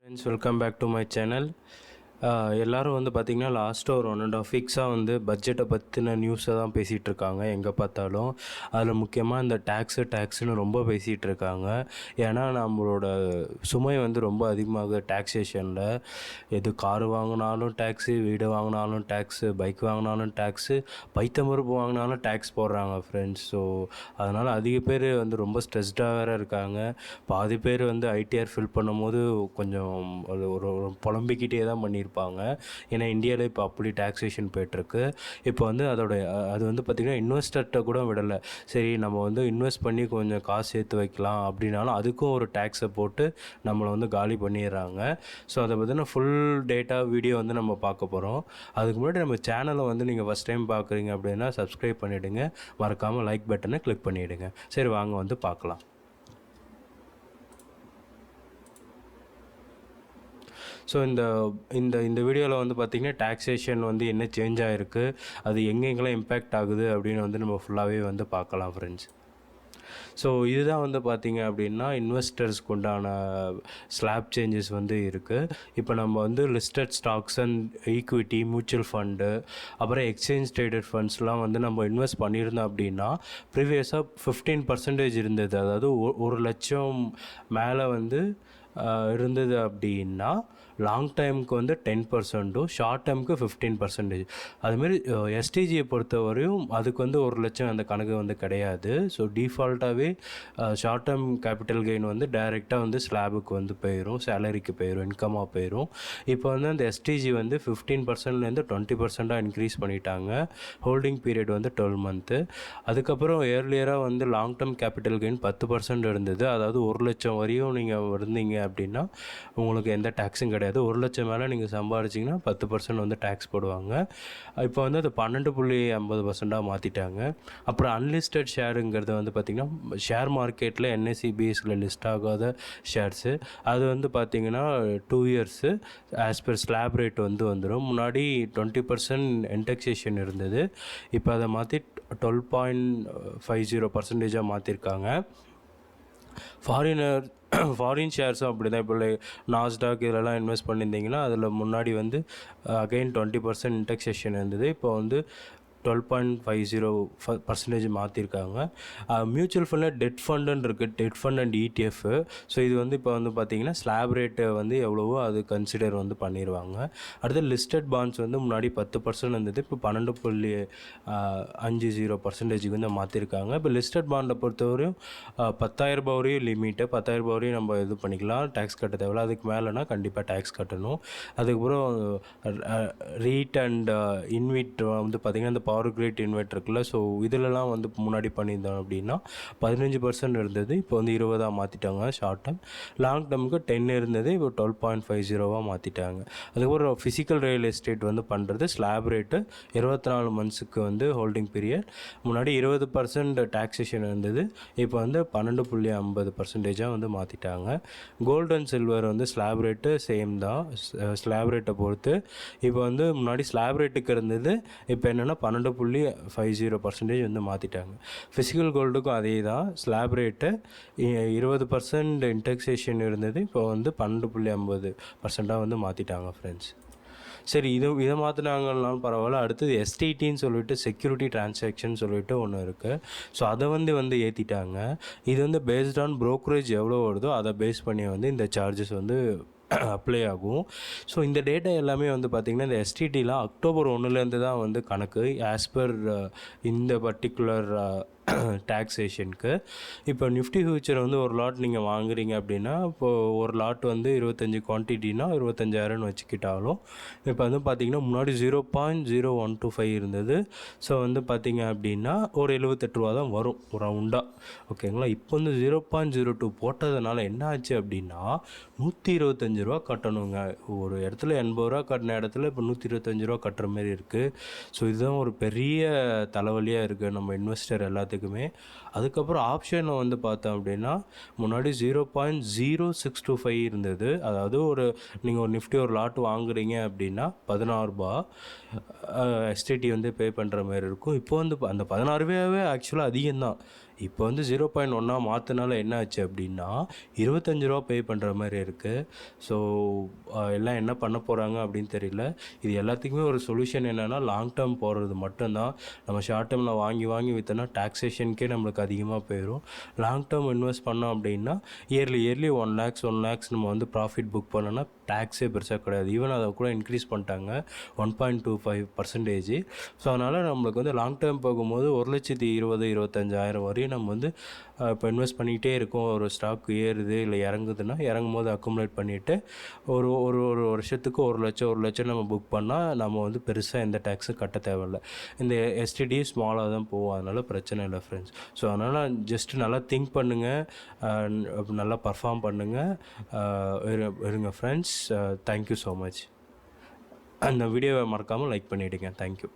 Friends, welcome back to my channel. எல்லோரும் வந்து பார்த்திங்கன்னா லாஸ்ட்டாக ஒரு 1.5 வீக்ஸாக வந்து பட்ஜெட்டை பற்றின நியூஸை தான் பேசிகிட்டு இருக்காங்க எங்கே பார்த்தாலும். அதில் முக்கியமாக இந்த டேக்ஸுன்னு ரொம்ப பேசிகிட்டு இருக்காங்க. ஏன்னா நம்மளோட சுமை வந்து ரொம்ப அதிகமாகுது டேக்ஸேஷனில். எது காரு வாங்கினாலும் டேக்ஸு, வீடு வாங்கினாலும் டேக்ஸு, பைக் வாங்கினாலும் டேக்ஸு, பைத்தமருப்பு வாங்கினாலும் டேக்ஸ் போடுறாங்க ஃப்ரெண்ட்ஸ். ஸோ அதனால் அதிக பேர் வந்து ரொம்ப ஸ்ட்ரெஸ்டாக வேறு இருக்காங்க. பாதி பேர் வந்து ஐடிஆர் ஃபில் பண்ணும்போது கொஞ்சம் ஒரு புலம்பிக்கிட்டே தான் பண்ணியிருப்பாங்க. ஏன்னா இந்தியாவில் இப்போ அப்படி டேக்ஸேஷன் போய்ட்டுருக்கு. இப்போ வந்து அது வந்து பார்த்திங்கன்னா இன்வெஸ்டர்கிட்ட கூட விடலை. சரி, நம்ம வந்து இன்வெஸ்ட் பண்ணி கொஞ்சம் காசு சேர்த்து வைக்கலாம் அப்படின்னாலும் அதுக்கும் ஒரு டேக்ஸை போட்டு நம்மளை வந்து காலி பண்ணிடுறாங்க. ஸோ அதை பற்றின ஃபுல் டேட்டா வீடியோ வந்து நம்ம பார்க்க போகிறோம். அதுக்கு முன்னாடி நம்ம சேனலை வந்து நீங்கள் ஃபஸ்ட் டைம் பார்க்குறீங்க அப்படின்னா சப்ஸ்கிரைப் பண்ணிவிடுங்க. மறக்காமல் லைக் பட்டனை கிளிக் பண்ணிவிடுங்க. சரி, வாங்க வந்து பார்க்கலாம். ஸோ இந்த வீடியோவில் வந்து பார்த்திங்கன்னா டேக்ஸேஷன் வந்து என்ன சேஞ்ச் ஆகிருக்கு, அது எங்கெங்கெல்லாம் இம்பேக்ட் ஆகுது அப்படின்னு வந்து நம்ம ஃபுல்லாகவே வந்து பார்க்கலாம் ஃப்ரெண்ட்ஸ். ஸோ இதுதான் வந்து பார்த்திங்க அப்படின்னா இன்வெஸ்டர்ஸ்க்கு உண்டான ஸ்லாப் சேஞ்சஸ் வந்து இருக்குது. இப்போ நம்ம வந்து listed stocks and equity, mutual fund, அப்புறம் எக்ஸ்சேஞ்ச் ட்ரேடட் ஃபண்ட்ஸ்லாம் வந்து நம்ம இன்வெஸ்ட் பண்ணியிருந்தோம் அப்படின்னா ப்ரீவியஸாக 15% இருந்தது. அதாவது 1,00,000 மேலே வந்து இருந்தது அப்படின்னா லாங் டைமுக்கு வந்து 10%, ஷார்ட் டைமுக்கு 15%. அதுமாரி எஸ்டிஜியை பொறுத்தவரையும் அதுக்கு வந்து 1,00,000 அந்த கணக்கு வந்து கிடையாது. ஸோ டிஃபால்ட்டாகவே ஷார்ட் டேர்ம் கேபிட்டல் கெயின் வந்து டைரெக்டாக வந்து ஸ்லாபுக்கு வந்து போயிடும், சேலரிக்கு போயிடும், இன்கமாக போயிடும். இப்போ வந்து அந்த எஸ்டிஜி வந்து 15%லேருந்து 20% இன்க்ரீஸ் பண்ணிட்டாங்க. ஹோல்டிங் பீரியட் வந்து 12 மந்த்து. அதுக்கப்புறம் ஏர்லியராக வந்து லாங் டேர்ம் கேபிட்டல் கெயின் 10% இருந்தது. அதாவது 1,00,000 வரையும் நீங்கள் இருந்தீங்க அப்படின்னா உங்களுக்கு எந்த டேக்ஸும் கிடையாது. 1,00,000 மேலே நீங்கள் சம்பாதிச்சிங்கன்னா 10% வந்து டேக்ஸ் போடுவாங்க. இப்போ வந்து அது 12.50% மாற்றிட்டாங்க. அப்புறம் அன்லிஸ்டட் ஷேருங்கிறது வந்து பார்த்திங்கன்னா ஷேர் மார்க்கெட்டில் NSE-BSEல லிஸ்ட் ஆகாத ஷேர்ஸு. அது வந்து பார்த்திங்கன்னா 2 years as per slab rate வந்து வந்துடும். முன்னாடி 20% இன்டெக்ஸேஷன் இருந்தது. இப்போ அதை மாற்றி 12.50% மாற்றிருக்காங்க. ஃபாரின் ஷேர்ஸும் அப்படி தான். இப்போ நாஸ்டாக் இதிலலாம் இன்வெஸ்ட் பண்ணியிருந்தீங்கன்னா அதில் முன்னாடி வந்து அகைன் 20% இன்டெக்ஸேஷன் இருந்தது. இப்போ வந்து 12.50% மாற்றிருக்காங்க. மியூச்சுவல் ஃபண்டில் டெட் ஃபண்டுன்னு இருக்குது, debt fund and ETF. So இது வந்து இப்போ வந்து பார்த்திங்கன்னா ஸ்லாப் ரேட்டு வந்து எவ்வளவோ அது கன்சிடர் வந்து பண்ணிடுவாங்க. அடுத்து லிஸ்டட் பாண்ட்ஸ் வந்து முன்னாடி 10% இருந்தது, இப்போ 12.50% வந்து மாற்றிருக்காங்க. இப்போ லிஸ்டட் பாண்டை பொறுத்தவரையும் 10,000 வரையும் லிமிட்டு, 10,000 வரையும் நம்ம இது பண்ணிக்கலாம், டேக்ஸ் கட்ட தேவையில்ல. அதுக்கு மேலேனா கண்டிப்பாக டேக்ஸ் கட்டணும். அதுக்கப்புறம் ரீட் அண்ட் இன்விட் வந்து பார்த்திங்கன்னா இந்த பவர் கிரிட் இன்வெர்ட் இருக்குல்ல, ஸோ இதிலலாம் வந்து முன்னாடி பண்ணியிருந்தோம் அப்படின்னா 15% இருந்தது, இப்போ வந்து 20 மாற்றிட்டாங்க ஷார்ட் டேர்ம். லாங் டேர்முக்கு 10 இருந்தது, இப்போ 12.50 மாற்றிட்டாங்க. அதுக்கப்புறம் ஃபிசிக்கல் ரியல் எஸ்டேட் வந்து பண்ணுறது ஸ்லாப் ரேட்டு 24 மந்த்ஸுக்கு வந்து ஹோல்டிங் பீரியட். முன்னாடி 20% டேக்ஸேஷன் இருந்தது, இப்போ வந்து 12.50% வந்து மாற்றிட்டாங்க. கோல்டு அண்ட் சில்வர் வந்து ஸ்லாப் ரேட்டு சேம் தான், ஸ்லாப் ரேட்டை பொறுத்து. இப்போ வந்து முன்னாடி ஸ்லாப் ரேட்டுக்கு இருந்தது, இப்போ என்னென்னா 12.50% வந்து மாற்றிட்டாங்க. ஃபிசிக்கல் கோல்டுக்கும் அதே தான், ஸ்லாப் ரேட்டு 20% இன்டெக்ஸேஷன் இருந்தது, இப்போ வந்து 12.50% வந்து மாற்றிட்டாங்க ஃப்ரெண்ட்ஸ். சரி, இதை மாற்றினாங்கனாலும் பரவாயில்ல. அடுத்தது STTன்னு சொல்லிட்டு செக்யூரிட்டி டிரான்சாக்ஷன் சொல்லிட்டு ஒன்று இருக்குது. ஸோ அதை வந்து ஏற்றிட்டாங்க. இது வந்து பேஸ்ட் ஆன் ப்ரோக்கரேஜ் எவ்வளோ வருதோ அதை பேஸ் பண்ணி வந்து இந்த சார்ஜஸ் வந்து அப்ளை ஆகும். ஸோ இந்த டேட்டா எல்லாமே வந்து பார்த்திங்கன்னா இந்த STTலாம் October 1 தான் வந்து கணக்கு ஆஸ் பர் இந்த பர்டிகுலர் டேக்ஸேஷனுக்கு. இப்போ நிஃப்டி ஃபியூச்சர் வந்து ஒரு லாட் நீங்கள் வாங்குறீங்க அப்படின்னா, இப்போது ஒரு லாட் வந்து 25 குவான்டிட்டினா 25,000 வச்சுக்கிட்டாலும் இப்போ வந்து பார்த்திங்கன்னா முன்னாடி 0.0125 இருந்தது. ஸோ வந்து பார்த்திங்க அப்படின்னா ஒரு 78 ரூபா தான் வரும் ஒரு ரவுண்டாக, ஓகேங்களா. இப்போ வந்து 0.02 போட்டதுனால என்ன ஆச்சு அப்படின்னா 125 ரூபா கட்டணுங்க. ஒரு இடத்துல 80 ரூபா கட்டின இடத்துல இப்போ 125 ரூபா கட்டுற மாதிரி இருக்குது. ஸோ இதுதான் ஒரு பெரிய தலைவலியாக இருக்குது நம்ம இன்வெஸ்டர் எல்லாத்துக்குமே. அதுக்கப்புறம் ஆப்ஷனில் வந்து பார்த்தோம் அப்படின்னா முன்னாடி 0.0625 இருந்தது. அதாவது நீங்கள் ஒரு நிஃப்டி ஒரு லாட் வாங்குறீங்க அப்படின்னா 16 ரூபா STT வந்து பே பண்ணுற மாதிரி இருக்கும். இப்போ வந்து அந்த 16 ரூபாவே ஆக்சுவலாக அதிகம்தான். இப்போ வந்து 0.1 மாற்றினால என்ன ஆச்சு அப்படின்னா 25 பே பண்ணுற மாதிரி இருக்குது. ஸோ எல்லாம் என்ன பண்ண போகிறாங்க அப்படின்னு தெரியல. இது எல்லாத்துக்குமே ஒரு சொல்யூஷன் என்னென்னா லாங் டேர்ம் போகிறது மட்டும்தான். நம்ம ஷார்ட் டேர்மில் வாங்கி வாங்கி விற்றோன்னா டாக்ஸேஷனுக்கே நம்மளுக்கு அதிகமாக போயிடும். லாங் டேர்ம் இன்வெஸ்ட் பண்ணோம் அப்படின்னா இயர்லி 1 lakhs நம்ம வந்து ப்ராஃபிட் புக் பண்ணோன்னா டேக்ஸே பெருசாக கிடையாது. ஈவன் அதை கூட இன்க்ரீஸ் பண்ணிட்டாங்க 1.25%. ஸோ அதனால் நம்மளுக்கு வந்து லாங் டேர்ம் போகும்போது 1,20,25,000 வரையும் நம்ம வந்து இப்போ இன்வெஸ்ட் பண்ணிக்கிட்டே இருக்கோம். ஒரு ஸ்டாக் ஏறுது இல்லை இறங்குதுன்னா இறங்கும் போது அக்குமுலேட் பண்ணிவிட்டு ஒரு ஒரு ஒரு வருஷத்துக்கு 1,00,000 நம்ம புக் பண்ணால் நம்ம வந்து பெருசாக எந்த டேக்ஸும் கட்ட தேவையில்லை. இந்த எஸ்டிடி ஸ்மாலாக தான் போகும், அதனால் பிரச்சனை இல்லை ஃப்ரெண்ட்ஸ். ஸோ அதனால் ஜஸ்ட்டு நல்லா திங்க் பண்ணுங்கள், நல்லா பர்ஃபார்ம் பண்ணுங்கள். இருங்க ஃப்ரெண்ட்ஸ். Thank you so much. அந்த வீடியோவை மறக்காமல் லைக் பண்ணிவிடுங்க. தேங்க்யூ.